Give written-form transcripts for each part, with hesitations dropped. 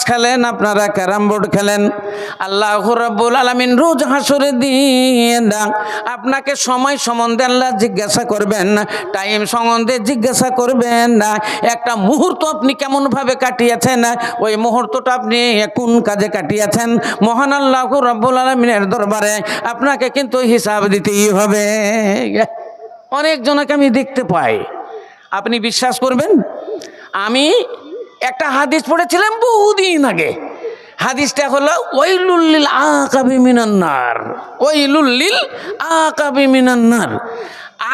খেলেন, আপনারা carrom board খেলেন। আল্লাহ রাব্বুল আলামিন রোজ হাসরের দিন আপনাকে সময় সম্বন্ধে আল্লাহ জিজ্ঞাসা করবেন, টাইম সম্বন্ধে জিজ্ঞাসা করবেন না। একটা মুহূর্ত আপনি কেমনভাবে কাটিয়েছেন, ওই মুহূর্তটা আপনি কোন কাজে কাটিয়েছেন, মহান আল্লাহ রাব্বুল আলামিনের দরবারে আপনাকে কিন্তু হিসাব দিতেই হবে। অনেকজনকে আমি দেখতে পাই, আপনি বিশ্বাস করবেন, আমি একটা হাদিস পড়েছিলাম বহুদিন আগে। হাদিসটা হলো ওয়াইলুল লিল আকাবি মিনান নার, ওয়াইলুল লিল আকাবি মিনান নার।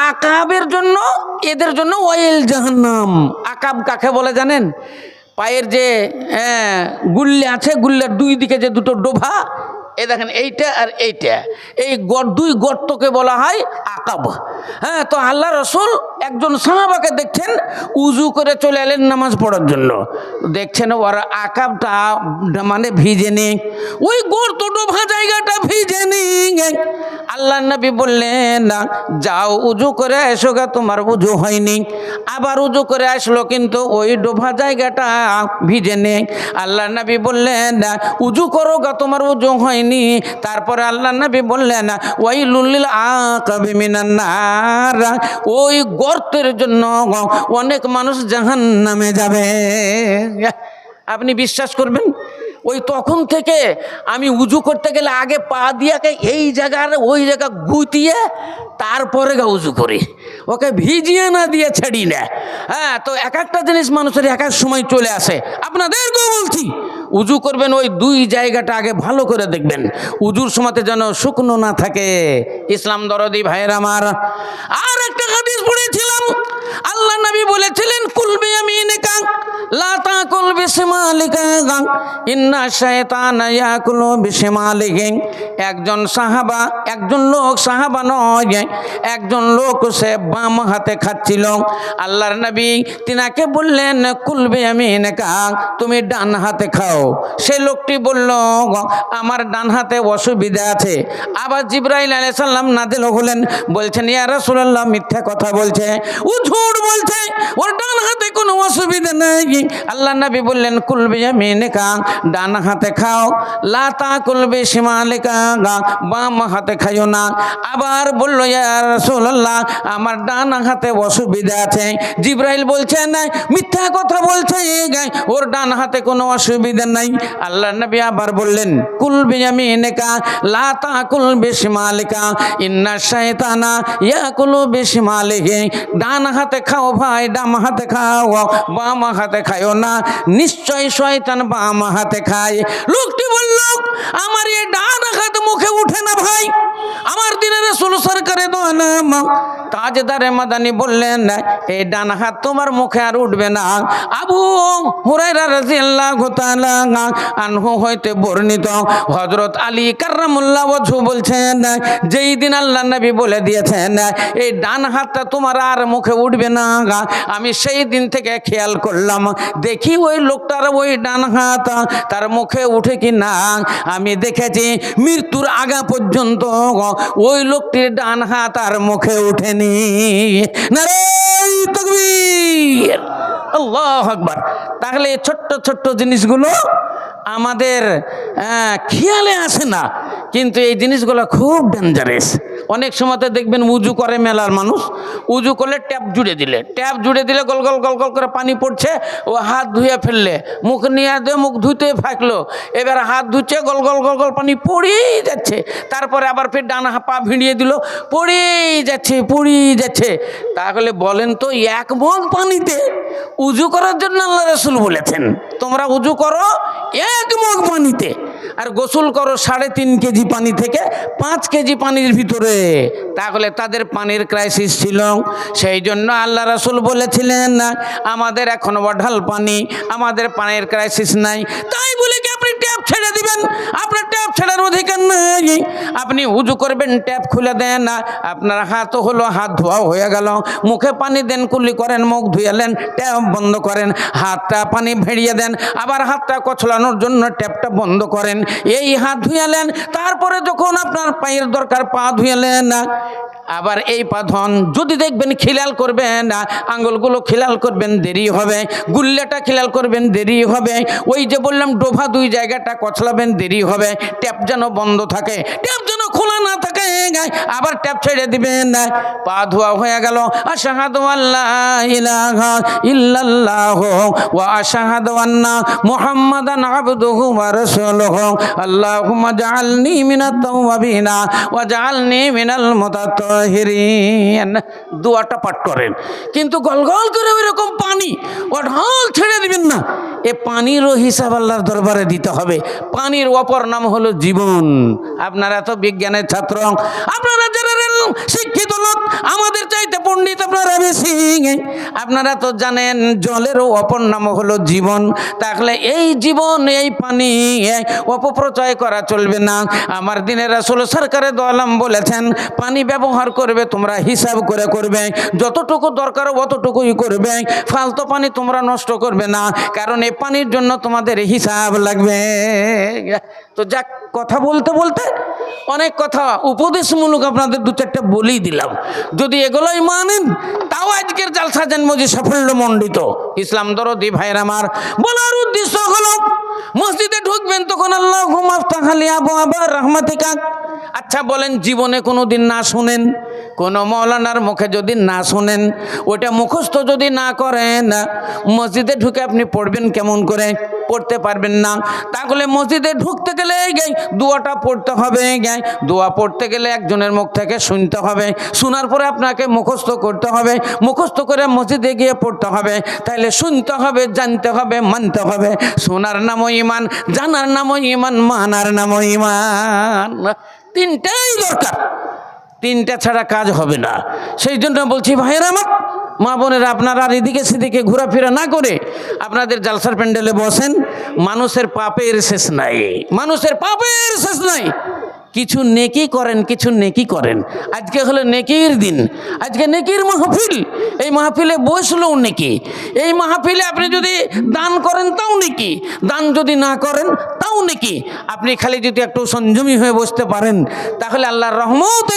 আকাবের জন্য, এদের জন্য ওয়াইল জাহান্নাম। আকাব কাকে বলে জানেন? পায়ের যে গুল্লে আছে, গুল্লের দুই দিকে যে দুটো ডোভা, এই দেখেন এইটা আর এইটা, এই দুই গর্তকে বলা হয় আকাব। হ্যাঁ, তো আল্লাহ রসুল একজন সাহাবাকে দেখছেন উজু করে চলে এলেন নামাজ পড়ার জন্য। দেখছেন ওরা আকাবটা মানে ভিজে নেই, ওই গর্ত ডোভা জায়গাটা ভিজে নেই। আল্লাহ নবী বললেন, যাও উজু করে এসো গা, তোমার উজু হয়নি। আবার উজু করে আসলো, কিন্তু ওই ডোভা জায়গাটা ভিজে নেই। আল্লাহ নবী বললেন, উজু করো গা, তোমার উজু হয়নি। তারপরে আল্লাহ নবী বললেন, ওয়াইলুল লিল আকাবি মিনান নার, ওই গর্তের জন্য অনেক মানুষ জাহান্নামে যাবে। আপনি বিশ্বাস করবেন, ওই তখন থেকে আমি উজু করতে গেলে আগে পা দিয়াকে এই জায়গার ওই জায়গা গুটিয়ে তারপরে উজু করি, ওকে ভিজিয়ে না দিয়ে ছাড়ি না। হ্যাঁ, তো এক একটা জিনিস মানুষের এক এক সময় চলে আসে। আপনাদেরকেও বলছি, উজু করবেন ওই দুই জায়গাটা আগে ভালো করে দেখবেন, উজুর সময়তে যেন শুকনো না থাকে। ইসলাম দরদি ভাইয়ের আমার, আর একটা হাদিস পড়েছিলাম, আল্লাহ নবী বলেছিলেন, কুল বিয়ামিনিকা লা তাকুল বিশিমালিকা ইন্না শায়তানা ইয়াকুলু বিশিমালিহি। একজন সাহাবা, একজন লোক, সাহাবা নয়, একজন লোক সে বাম হাতে খাচ্ছিল। আল্লাহর নবী তিনাকে বললেন, কুল বিয়ামিনিকা, তুমি ডান হাতে খাও। সে লোকটি বলল, আমার ডান হাতে অসুবিধা আছে। আবার জিবরাইল আলাইহিস সালাম নাজিল হলেন, বলছেন, ইয়া রাসূলুল্লাহ মিথ্যা কথা বলছে, ও ঝুট বলছে, ওর ডান হাতে কোনো অসুবিধা নেই। আল্লাহ নবী বললেন, কুল বিয়ামিনিকা, ডান হাতে খাও, লা তাকুল বিশিমালিকা, বাম হাতে খাইও না। আবার বলল, ইয়া রাসূলুল্লাহ আমার ডান হাতে অসুবিধা আছে। জিবরাইল বলছেন, মিথ্যা কথা বলছে, ওর ডান হাতে কোনো অসুবিধা নাই। আল্লাহ নবী আবার বললেন, কুল বিয়ামিনিকা লা তাকুল বিশিমালিকা ইন্না শায়তানা ইয়াকুলু বিশিমালিহি। ডান হাতে খাও ভাই, ডান হাতে খাও, বাম হাতে খায়ও না, নিশ্চয় শয়তান বাম হাতে খায়। লোকটি বলল, আমার এই ডান হাত মুখে উঠে না ভাই। আমার দিনের রাসূল সরকারে দো আলম তাজদারে মাদানী বললেন, এই ডান হাত তোমার মুখে আর উঠবে না। আবু হুরায়রা রাদিয়াল্লাহু তাআলা আনহু হইতে বর্ণিত, হযরত আলী কাররামুল্লাহ ওয়াজহু বলছেন, যেই দিন আল্লাহ নবী বলে দিয়েছেন এই ডান হাতটা তোমার আর মুখে উঠবে না, আমি সেই দিন থেকে খেয়াল করলাম, দেখি ওই লোকটার ওই ডান হাত তার মুখে উঠে কি না। আমি দেখেছি মৃত্যুর আগা পর্যন্ত ওই লোকটির ডান হাত আর মুখে উঠেনি। নারে তাকবীর, আল্লাহু আকবার। তাহলে এই ছোট্ট ছোট্ট জিনিসগুলো আমাদের খেয়ালে আসে না, কিন্তু এই জিনিসগুলো খুব ডেঞ্জারাস। অনেক সময়তে দেখবেন উজু করে মেলার মানুষ, উজু করলে ট্যাপ জুড়ে দিলে গল গল গল গল করে পানি পড়ছে, ও হাত ধুয়ে ফেললে, মুখ নিয়ে দিয়ে মুখ ধুতে ফাঁকলো, এবার হাত ধুচ্ছে, গল গল গল গল পানি পড়েই যাচ্ছে। তারপরে আবার ফের ডান পা ভিড়িয়ে দিল, পড়েই যাচ্ছে। তাহলে বলেন তো, এক মগ পানিতে উজু করার জন্য আল্লাহ রাসূল বলেছেন, তোমরা উজু করো এক মগ পানিতে, আর গোসল করো 3.5 কেজি পানি থেকে 5 কেজি পানির ভিতরে। তাহলে তাদের পানির ক্রাইসিস ছিল, সেই জন্য আল্লাহ রাসূল বলেছিলেন, আমাদের এখন অঢাল পানি, আমাদের পানির ক্রাইসিস নাই। তাই বলে কি আপনি ট্যাপ ছেড়ে দিবেন? আপনার ট্যাপ ছাড়ার অধিকার নাই। আপনি উজু করবেন, ট্যাপ খুলে দেন না, আপনার হাত হলো হাত ধোয়া হয়ে গেল, মুখে পানি দেন, কুলি করেন, মুখ ধুয়ালেন, ট্যাপ বন্ধ করেন, হাতটা পানি ভেড়িয়ে দেন, আবার হাতটা কচলানোর জন্য ট্যাপটা বন্ধ করেন, এই হাত ধুয়ালেন। তারপরে যখন আপনার পায়ের দরকার পা ধুয়ালেন না, আবার এই পা ধন যদি দেখবেন খিলাল করবেন না, আঙুলগুলো খিলাল করবেন, দেরি হবে, গুল্লাটা খিলাল করবেন, দেরি হবে, ওই যে বললাম ডোভা দুই জায়গাটা কচলাবেন, দেরি হবে, ট্যাপ যেন বন্ধ থাকে, ট্যাপ যেন খোলা না থাকে, আবার ট্যাপ ছেড়ে দিবেন না। পা ধোয়া হয়ে গেল, আশহাদু আল্লা ইলাহা ইল্লাল্লাহ ওয়া আশহাদু আন্না মুহাম্মাদান আবদুহু ওয়া রাসূলুহু আল্লাহুম্মা জাআলনি মিনাত তাওয়াবিনা ওয়া জাআলনি মিনাল মুতাতাহিরিন। দোয়াটা পাঠ করেন, কিন্তু গলগল করে ওইরকম পানি ও ঢাল ছেড়ে দিবেন না। এ পানিরও হিসাব আল্লাহর দরবারে দিতে হবে। পানির অপর নাম হলো জীবন। আপনারা তো বিজ্ঞানের ছাত্র, আপনারা জেনারেল শিক্ষিত লোক, আমাদের চাইতে পণ্ডিত আপনারা বেশি, আপনারা তো জানেন জলেরও অপর নাম হলো জীবন। তাহলে এই জীবন, এই পানি অপপ্রচয় করা চলবে না। আমার দিনের রাসূল সরকারে দো আলম বলেছেন, পানি ব্যবহার করবে তোমরা হিসাব করে করবে, যতটুকু দরকার অতটুকুই করবে, ফালতু পানি তোমরা নষ্ট করবে না, কারণ এই পানির জন্য তোমাদের হিসাব লাগবে। তো যাক, কথা বলতে বলতে অনেক কথা উপদেশমূলক আপনাদের দু চারটা বলেই দিলাম। যদি এগুলোই মানেন তাও আজকের জালসা জন্মজি সাফল্যমণ্ডিত। ইসলাম দরদি ভাইয়ের আমার, বলার উদ্দেশ্য হলো মসজিদে ঢুকবেন তখন আল্লাহুম্মা আফতাহ লি আবওয়াবা রাহমাতিকা। আচ্ছা বলেন, জীবনে কোনো দিন না শুনেন, কোনো মৌলানার মুখে যদি না শুনেন, ওটা মুখস্থ যদি না করেন, মসজিদে ঢুকে আপনি পড়বেন কেমন করে? পড়তে পারবেন না। তাহলে মসজিদে ঢুকতে গেলে দোয়াটা পড়তে হবে। দোয়া পড়তে গেলে একজনের মুখ থেকে শুনতে হবে, শোনার পরে আপনাকে মুখস্থ করতে হবে, মুখস্থ করে মসজিদে গিয়ে পড়তে হবে। তাইলে শুনতে হবে, জানতে হবে, মানতে হবে। শোনার নামও ঈমান, জানার নামও ঈমান, মানার নামও ঈমান। তিনটাই দরকার, তিনটা ছাড়া কাজ হবে না। সেই জন্য বলছি ভাইয়েরা আমার, মা বোনেরা, আপনারা আর এদিকে সেদিকে ঘোরাফেরা না করে আপনাদের জালসার প্যান্ডেলে বসেন। মানুষের পাপের শেষ নাই, মানুষের পাপের শেষ নাই। কিছু নেকি করেন, কিছু নেকি করেন। আজকে হলো নেকির দিন, আজকে নেকির মাহফিল। এই মাহফিলে বসলেও নেকি, এই মাহফিলে আপনি যদি দান করেন তাও নেকি, দান যদি না করেন তাও নেকি। আপনি খালি যদি একটু সংযমী হয়ে বসতে পারেন, তাহলে আল্লাহর রহমত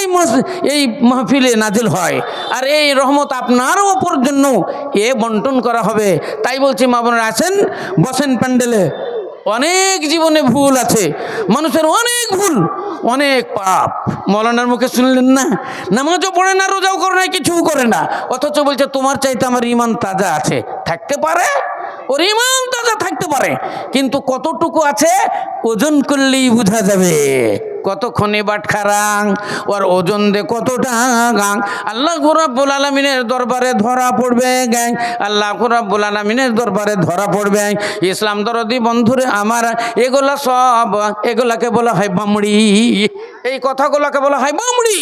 এই মাহফিলে নাজিল হয়, আর এই রহমত আপনারও ওপর জন্য বন্টন করা হবে। তাই বলছি মা বোনেরা, আছেন, বসেন প্যান্ডেলে। অনেক জীবনে ভুল আছে, মানুষের অনেক ভুল, অনেক পাপ। মৌলানার মুখে শুনলেন না, নামাজও পড়ে না, রোজাও করে না, কিছুও করে না, অথচ বলছে তোমার চাইতে আমার ইমান তাজা আছে। থাকতে পারে, ওর ইমান তাজা থাকতে পারে, কিন্তু কতটুকু আছে ওজন করলেই বোঝা যাবে। কতক্ষণে বাটখারাং, ওর ওজন দে কতটা গাং, আল্লাহ রাব্বুল আলামিনের দরবারে ধরা পড়বে। আল্লাহ রাব্বুল আলামিনের দরবারে ধরা পড়বে। ইসলাম দরদি বন্ধুরে আমার, এগুলা সব, এগুলাকে বলা হয় বামড়ি। এই কথাগুলোকে বলা হয় বামড়ি।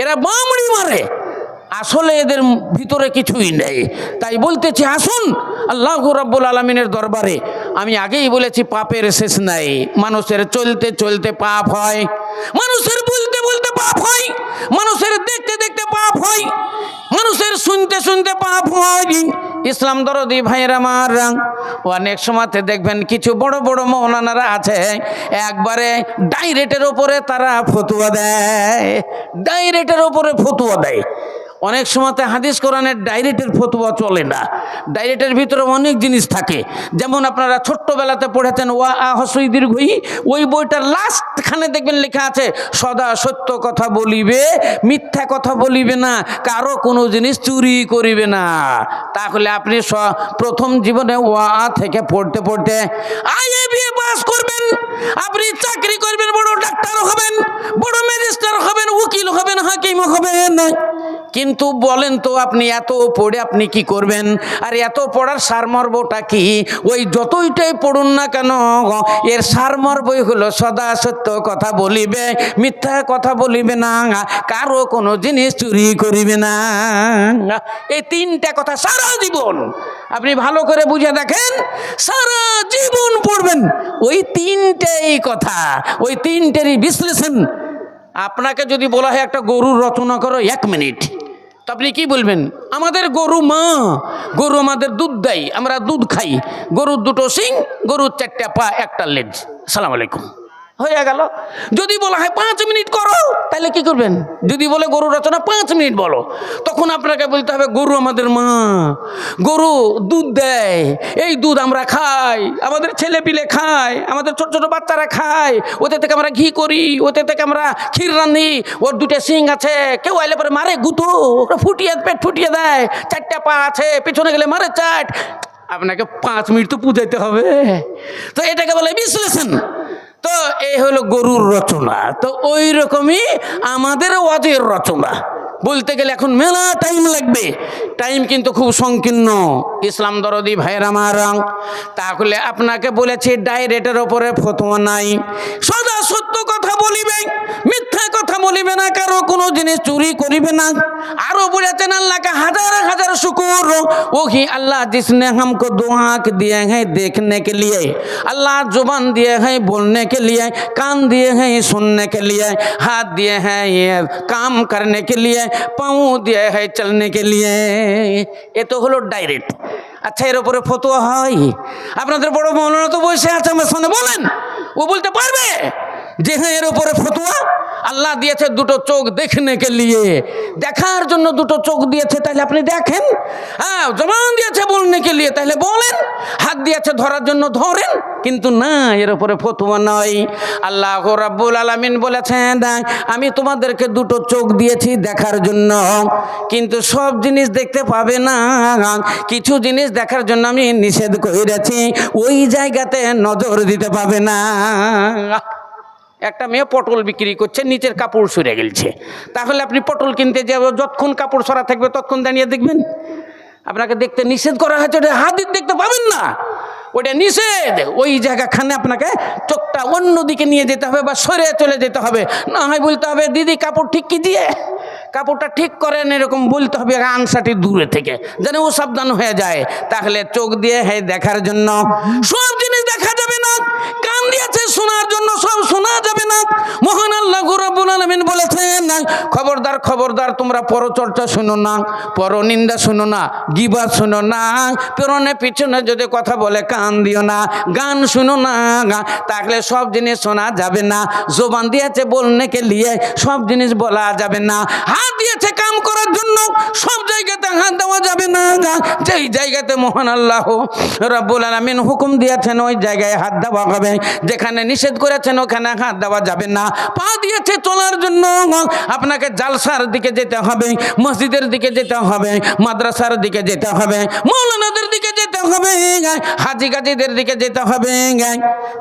এরা বামড়ি মারে, আসলে এদের ভিতরে কিছুই নেই। তাই বলতেছি, আসুন আল্লাহ রাব্বুল আলামিনের দরবারে। আমি আগেই বলেছি, পাপের শেষ নাই। মানুষের চলতে চলতে পাপ হয়, মানুষের বলতে বলতে পাপ হয়, মানুষের দেখতে দেখতে পাপ হয়, মানুষের শুনতে শুনতে পাপ হয়। ইসলাম দরদি ভাইয়ের আমার, অনেক সময়তে দেখবেন কিছু বড় বড় মৌলানারা আছে, একবারে ডাইরেক্টের ওপরে তারা ফতুয়া দেয়, ডাইরেক্টের ওপরে ফতুয়া দেয়। অনেক সময়তে হাদিস কোরআনের ডাইরেক্টের ফতোয়া চলে না, ডাইরেক্টের ভিতরে অনেক জিনিস থাকে। যেমন আপনারা ছোট্টবেলাতে পড়েছেন ওয়া আহসই দীর্ঘই, ওই বইটার লাস্টখানে দেখবেন লেখা আছে, সদা সত্য কথা বলিবে, মিথ্যা কথা বলিবে না, কারো কোনো জিনিস চুরি করিবে না। তাহলে আপনি প্রথম জীবনে ওয়া থেকে পড়তে পড়তে IABA পাস করবেন, আপনি চাকরি করবেন, বড় ডাক্তার হবেন, বড় ম্যাজিস্ট্রেট হবেন, উকিল হবেন, হাকিম হবেন, কিন্তু বলেন তো আপনি এত পড়ে আপনি কি করবেন? আর এত পড়ার সারমর্মটা কি? ওই যতইটাই পড়ুন না কেন, এর সারমর্মই হলো সদা সত্য কথা বলিবে, মিথ্যা কথা বলিবে না, কারো কোনো জিনিস চুরি করিবে না। এই তিনটা কথা সারা জীবন আপনি ভালো করে বুঝে দেখেন, সারা জীবন পড়বেন ওই তিনটেই কথা, ওই তিনটেরই বিশ্লেষণ। আপনাকে যদি বলা হয় একটা গরুর রচনা করো 1 মিনিট, তো আপনি কি বলবেন? আমাদের গরু মা, গরু আমাদের দুধ দেয়, আমরা দুধ খাই, গরুর 2টো শিং, গরুর 4টে পা, 1টা লেজ, আসসালামু আলাইকুম, হয়ে গেল। যদি বলা হয় 5 মিনিট করো, তাহলে কি করবেন? যদি বলে গরু রচনা 5 মিনিট বলো, তখন আপনাকে বলতে হবে গরু আমাদের মা, গরু দুধ দেয়, এই দুধ আমরা খাই, আমাদের ছেলে পিলে খায়, আমাদের ছোট ছোট বাচ্চারা খায়, ওতে থেকে আমরা ঘি করি, ওতে থেকে আমরা ক্ষীর রান্ধি, ওর 2টে শিং আছে, কেউ আইলে পরে মারে গুঁতো, ওটা ফুটিয়ে পেট ফুটিয়ে দেয়, 4টে পা আছে, পেছনে গেলে মারে চাট। আপনাকে 5 মিনিট তো বুঝাইতে হবে, তো এটাকে বলে বিশ্লেষণ। তো এই হলো গরুর রচনা। তো ওই রকমই আমাদের ওয়াজের রচনা বলতে গেলে এখন মেলা টাইম লাগবে, টাইম কিন্তু খুব সংকীর্ণ। ইসলাম দরদি ভাইয়ের আমার, তাহলে আপনাকে বলেছি ডাইরেক্টের ওপরে ফতোয়া নাই, সদা সত্য কথা বলিবে, মিথ্যা কথা বলিবে না, কারো কোনো জিনিস চুরি করিবে না। আরো বলেছেন আল্লাহকে হাজার হাজার শুকুর, ওহি अल्लाह जिसने हमको दो आँख दिए हैं देखने के लिए, अल्लाह जुबान दिए हैं बोलने के लिए, कान दिए हैं सुनने के लिए, हाथ दिए हैं ये काम करने के लिए, पाँव दिए हैं चलने के लिए। এ তো হলো ডাইরেক্ট। আচ্ছা, এর উপরে ফতোয়া হয়? আপনাদের বড় মৌলানা তো বসে আছে আমার সামনে, বলেন ও বলতে পারবে যে হ্যাঁ এর উপরে ফতোয়া? আল্লাহ দিয়েছে 2টো চোখ দেখনে কে লিয়ে, দেখার জন্য 2টো চোখ দিয়েছে, তাহলে আপনি দেখেন। হ্যাঁ, জবান দিয়েছে বলনে কে লিয়ে, তাহলে বলেন। হাত দিয়েছে ধরার জন্য ধরেন, কিন্তু না, এর উপরে ফতোয়া নয়। আল্লাহ রাব্বুল আলামিন বলেছেন আমি তোমাদেরকে 2টো চোখ দিয়েছি দেখার জন্য, কিন্তু সব জিনিস দেখতে পাবে না, কিছু জিনিস দেখার জন্য আমি নিষেধ করেছি, ওই জায়গাতে নজর দিতে পাবে না। একটা মেয়ে পটল বিক্রি করছে, নিচের কাপড় সরে গেছে, তাহলে আপনি পটল কিনতে যাবেন, যতক্ষণ কাপড় সরা থাকবে ততক্ষণ দাঁড়িয়ে দেখবেন? আপনাকে দেখতে নিষেধ করা হয়েছে, ওটা হাত দিতে দেখতে পাবেন না, ওটা নিষেধ। ওই জায়গাখানে আপনাকে চোখটা অন্যদিকে নিয়ে যেতে হবে বা সরে চলে যেতে হবে, না হয় বলতে হবে দিদি কাপড় ঠিক কি দিয়ে, কাপড়টা ঠিক করেন, এরকম বলতে হবে আনসাটি দূরে থেকে, যেন ও সাবধান হয়ে যায়। তাহলে চোখ দিয়ে হ্যাঁ দেখার জন্য সব জিনিস দেখা যাবে না, কান দিয়েছে শোনার জন্য সব শোনা যাবে না। মহান আল্লাহ রাব্বুল আলামিন বলেছেন খবরদার খবরদার তোমরা পরচর্চা শোনো না, পরনিন্দা শোনো না, গিবত শোনো না, পেছনে পিছনে যদি কথা বলে কান দিও না, গান শোনো না, তাহলে সব জিনিস শোনা যাবে না। জবান দিয়েছে বলনে কে লিয়ে, সব জিনিস বলা যাবে না। হাত দিয়েছে কাম করার জন্য, সব জায়গাতে হাত দেওয়া যাবে না। যেই জায়গাতে মহান আল্লাহ রাব্বুল আলামিন হুকুম দিয়েছেন ওই জায়গায় হাত দেওয়া হবে, যেখানে নিষেধ করেছেন ওখানে হাত দেওয়া যাবে না। পা দিয়েছে চলার জন্য, আপনাকে জালসার দিকে যেতে হবে, মসজিদের দিকে যেতে হবে, মাদ্রাসার দিকে যেতে হবে, মৌলানাদের দিকে যেতে হবে, হাজি গাজিদের দিকে যেতে হবে।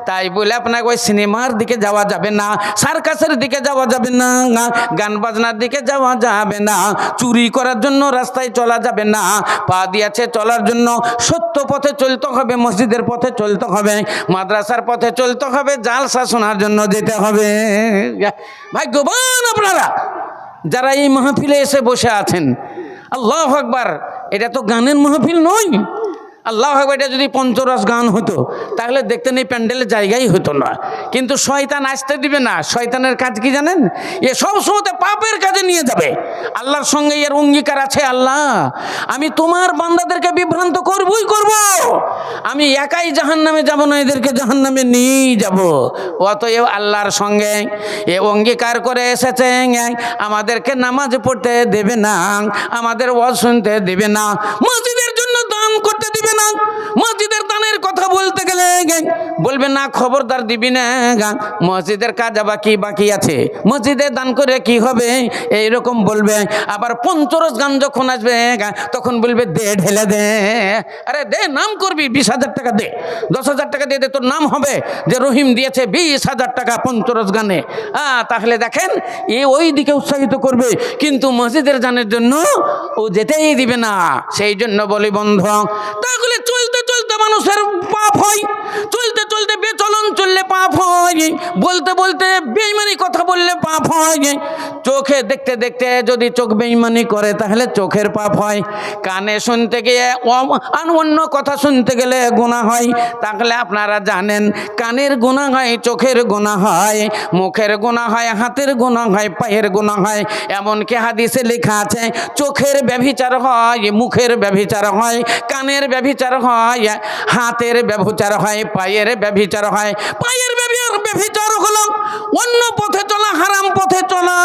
তাই বলে আপনাকে ওই সিনেমার দিকে যাওয়া যাবে না, সার্কাসের দিকে যাওয়া যাবে না, গান বাজনার দিকে যাওয়া যাবে না, চুরি করার জন্য রাস্তায় চলা যাবে না। পা দিয়েছে চলার জন্য, সত্য পথে চলতে হবে, মসজিদের পথে চলতে হবে, মাদ্রাসার পথে চলতে হবে, জালসা শোনার জন্য যেতে হবে। ভাগ্যবান আপনারা যারা এই মাহফিলে এসে বসে আছেন। আল্লাহু আকবার, এটা তো গানের মাহফিল নয়। আল্লাহু আকবার, এটা যদি পঞ্চরস গান হতো তাহলে দেখতে নেই প্যান্ডেলের জায়গাই হতো না। কিন্তু শয়তান আসতে দিবে না। শয়তানের কাজ কি জানেন? এ সব সময়তে পাপের কাজে নিয়ে যাবে। আল্লাহর সঙ্গে এর অঙ্গীকার আছে, আল্লাহ আমি তোমার বান্দাদেরকে বিভ্রান্ত করবই করব, আমি একাই জাহান্নামে যাব না, এদেরকে জাহান্নামে নিয়েই যাব। অতএব আল্লাহর সঙ্গে এ অঙ্গীকার করে এসেছে আমাদেরকে নামাজ পড়তে দেবে না, আমাদের ওয়াজ শুনতে দেবে না, মসজিদের জন্য দান করতে দিবে না। মসজিদের দানের কথা বলতে গেলে বলবে না, খবরদার দিবি না, মসজিদের কাজ বাকি আছে, মসজিদে দান করে কি হবে, এইরকম বলবে। আবার পঞ্চরস গান যখন আসবে তখন বলবে দে, ঢেলে দে। আরে দে, নাম করবি, 20,000 টাকা দে, 10,000 টাকা দিয়ে দে, তোর নাম হবে যে রহিম দিয়েছে 20,000 টাকা পঞ্চরস গানে। তাহলে দেখেন ওই দিকে উৎসাহিত করবে, কিন্তু মসজিদের গানের জন্য ও যেতেই দিবে না। সেই জন্য বলি বন্ধু, তাহলে চলতে চলতে মানুষের পাপ হয়, চলতে চলতে বেচলন চললে পাপ হয়, বলতে বলতে বেঈমানি কথা বললে পাপ হয়, চোখে দেখতে দেখতে যদি চোখ বেঈমানি করে তাহলে চোখের পাপ হয়, কানে শুনতে গিয়ে অন্য কথা শুনতে গেলে গুনাহ হয়। তাহলে আপনারা জানেন কানের গুনাহ হয়, চোখের গুনাহ হয়, মুখের গুনাহ হয়, হাতের গুনাহ হয়, পায়ের গুনাহ হয়। এমনকি হাদিসে লেখা আছে চোখের ব্যভিচার হয়, মুখের ব্যভিচার হয়, কানের ব্যভিচার হয়, হাতের ব্যভিচার হয়, পায়ের ব্যভিচার হয়। পায়ের ব্যভিচার হলো অন্য পথে চলা, হারাম পথে চলা,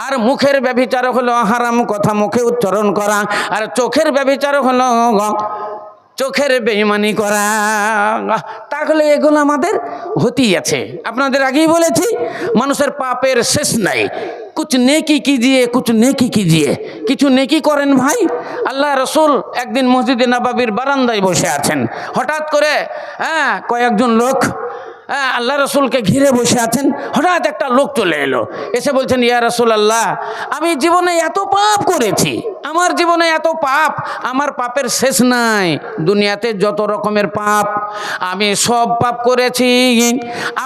আর মুখের ব্যভিচার হলো হারাম কথা মুখে উচ্চারণ করা, আর চোখের ব্যভিচার হলো চোখের বেঈমানি করা। তাহলে এগুলো আমাদের হতেই আছে। আপনাদের আগেই বলেছি মানুষের পাপের শেষ নাই। কুছ নেকি কিজিয়ে, কুছ নেকি কিজিয়ে, কিছু নেকি করেন ভাই। আল্লাহ রসুল একদিন মসজিদে নববীর বারান্দায় বসে আছেন, হঠাৎ করে কয়েকজন লোক আল্লাহ রসুলকে ঘিরে বসে আছেন। হঠাৎ একটা লোক চলে এলো, এসে বলছেন, ইয়া রাসূলুল্লাহ, আমি জীবনে এত পাপ করেছি, আমার জীবনে এত পাপ, আমার পাপের শেষ নাই। দুনিয়াতে যত রকমের পাপ আমি সব পাপ করেছি,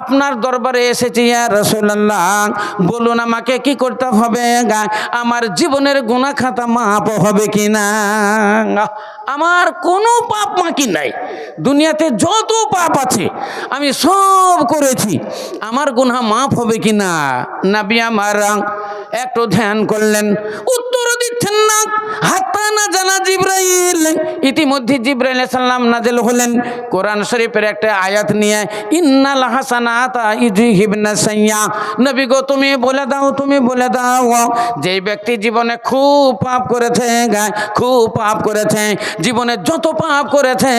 আপনার দরবারে এসেছি ইয়া রাসূলুল্লাহ, বলুন আমাকে কি করতে হবে, আমার জীবনের গুনাহ খাতা মাপ হবে কিনা। আমার কোনো পাপ বাকি নাই, দুনিয়াতে যত পাপ আছে আমি সব করেছি, আমার গুনাহ মাফ হবে কিনা। নবী আমার একটু ধ্যান করলেন, উত্তর দিচ্ছেন না। হাত্তা না জানা জিবরাইল, ইতিমধ্যে জিবরাইল আলাইহিস সালাম নাযিল হলেন কোরআন শরীফের একটা আয়াত নিয়ে, ইন্নাল হাসানাতা ইযহিবনা সাইয়্যা। নবী গো তুমি বলে দাও, তুমি বলে দাও, যে ব্যক্তি জীবনে খুব পাপ করেছে, খুব পাপ করেছে, জীবনে যত পাপ করেছে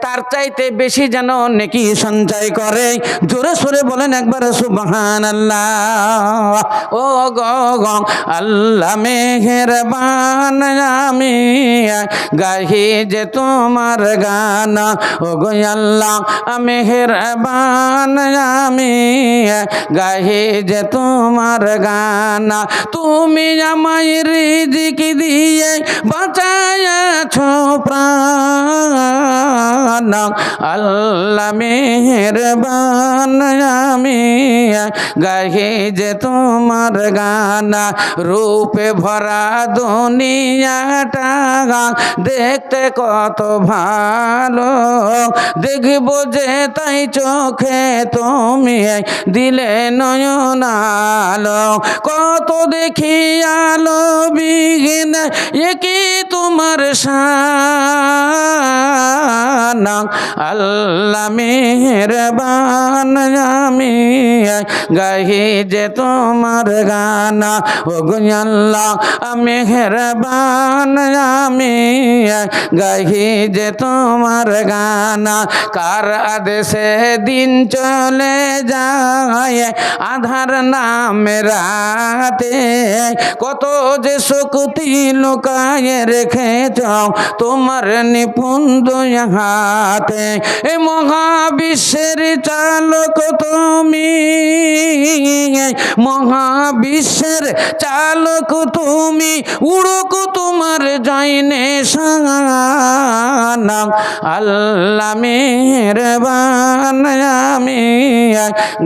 তার চাইতে বেশি যেন নেকি সঞ্চয় করে। জোরে সোরে বলেন একবার সুবহানাল্লাহ। ও গো আল্লাহ মেহেরবান, আমি গাহি যে তোমার গান। ও গো আল্লাহ মেহেরবান, আমি গাহি যে তোমার গান। তুমি আমায় রিজিক দিয়ে বাঁচায়াছো প্রাণ, আল্লাহ মেহেরবান, আমি গাহি যে তোমার গান। রূপে ভরা দুনিয়াটা দেখতে কত ভালো, দেখবো যে তাই চোখে তুমি দিলে নয়ন আলো। কত দেখি আলো বিহীন একি তোমার শান, আল্লাহ মেহেরবান, আমি গাহি যে তোমার গান। ও গো আল্লাহ মেহেরবান, আমি গাহি যে তোমার গান। কার আদেশে দিন চলে যায় আধার নামে রাতে, কত যে শক্তি লুকায়ে রেখেছ তোমার নিপুণ দুই হাতে। এ মহাবিশ্বের চালক তুমি, মহাবিশ্বের চালক তুমি, উড়ুক তোমার জয়নে শান, আল্লাহ মেহেরবান, আমি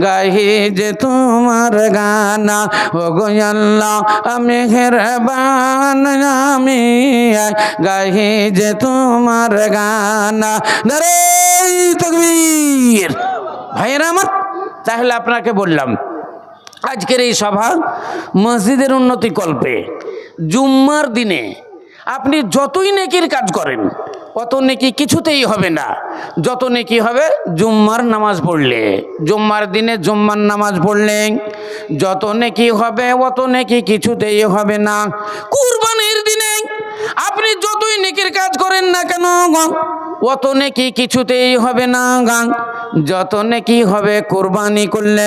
গাহি যে তোমার গান। ও গো আল্লাহ মেহেরবান, আমি গাহি যে তোমার গান। নারে তাকবীর। ভাইয়েরা আমার, তাহলে আপনাকে বললাম আজকের এই সভা মসজিদের উন্নতি কল্পে। জুম্মার দিনে আপনি যতই নেকির কাজ করেন অত নেকি কিছুতেই হবে না, যত নেকি হবে জুম্মার নামাজ পড়লে। জুম্মার দিনে জুম্মার নামাজ পড়লে যত নেকি হবে অত নেকি কিছুতেই হবে না। কুরবানির দিনে আপনি যতই নেকি নেকির কাজ করেন না কেন অত নেকি কিছুতেই হবে না। যত নেকি হবে কোরবানি করলে।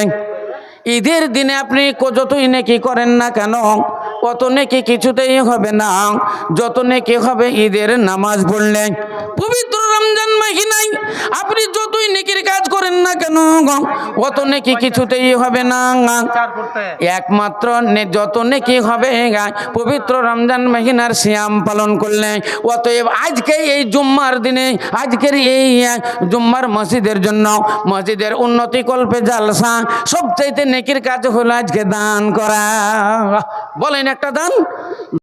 ঈদের দিনে আপনি যতই নেকি করেন না কেন অত নেকি কিছুতেই হবে না যত নেকি হবে ঈদের নামাজ পড়লে। পবিত্র রমজান মাহিনায় আপনি যতই নেকির কাজ করেন না কেন অত নেকি কিছুতেই হবে না। একমাত্র যত নেকি হবে পবিত্র রমজান মাহিনার সিয়াম পালন করলে। অতএব আজকে এই জুম্মার দিনে আজকের এই জুম্মার মসজিদের জন্য মসজিদের উন্নতি কল্পে জালসা সবচাইতে নেকির কাজ হলো আজকে দান করা। বলেন একটা দান।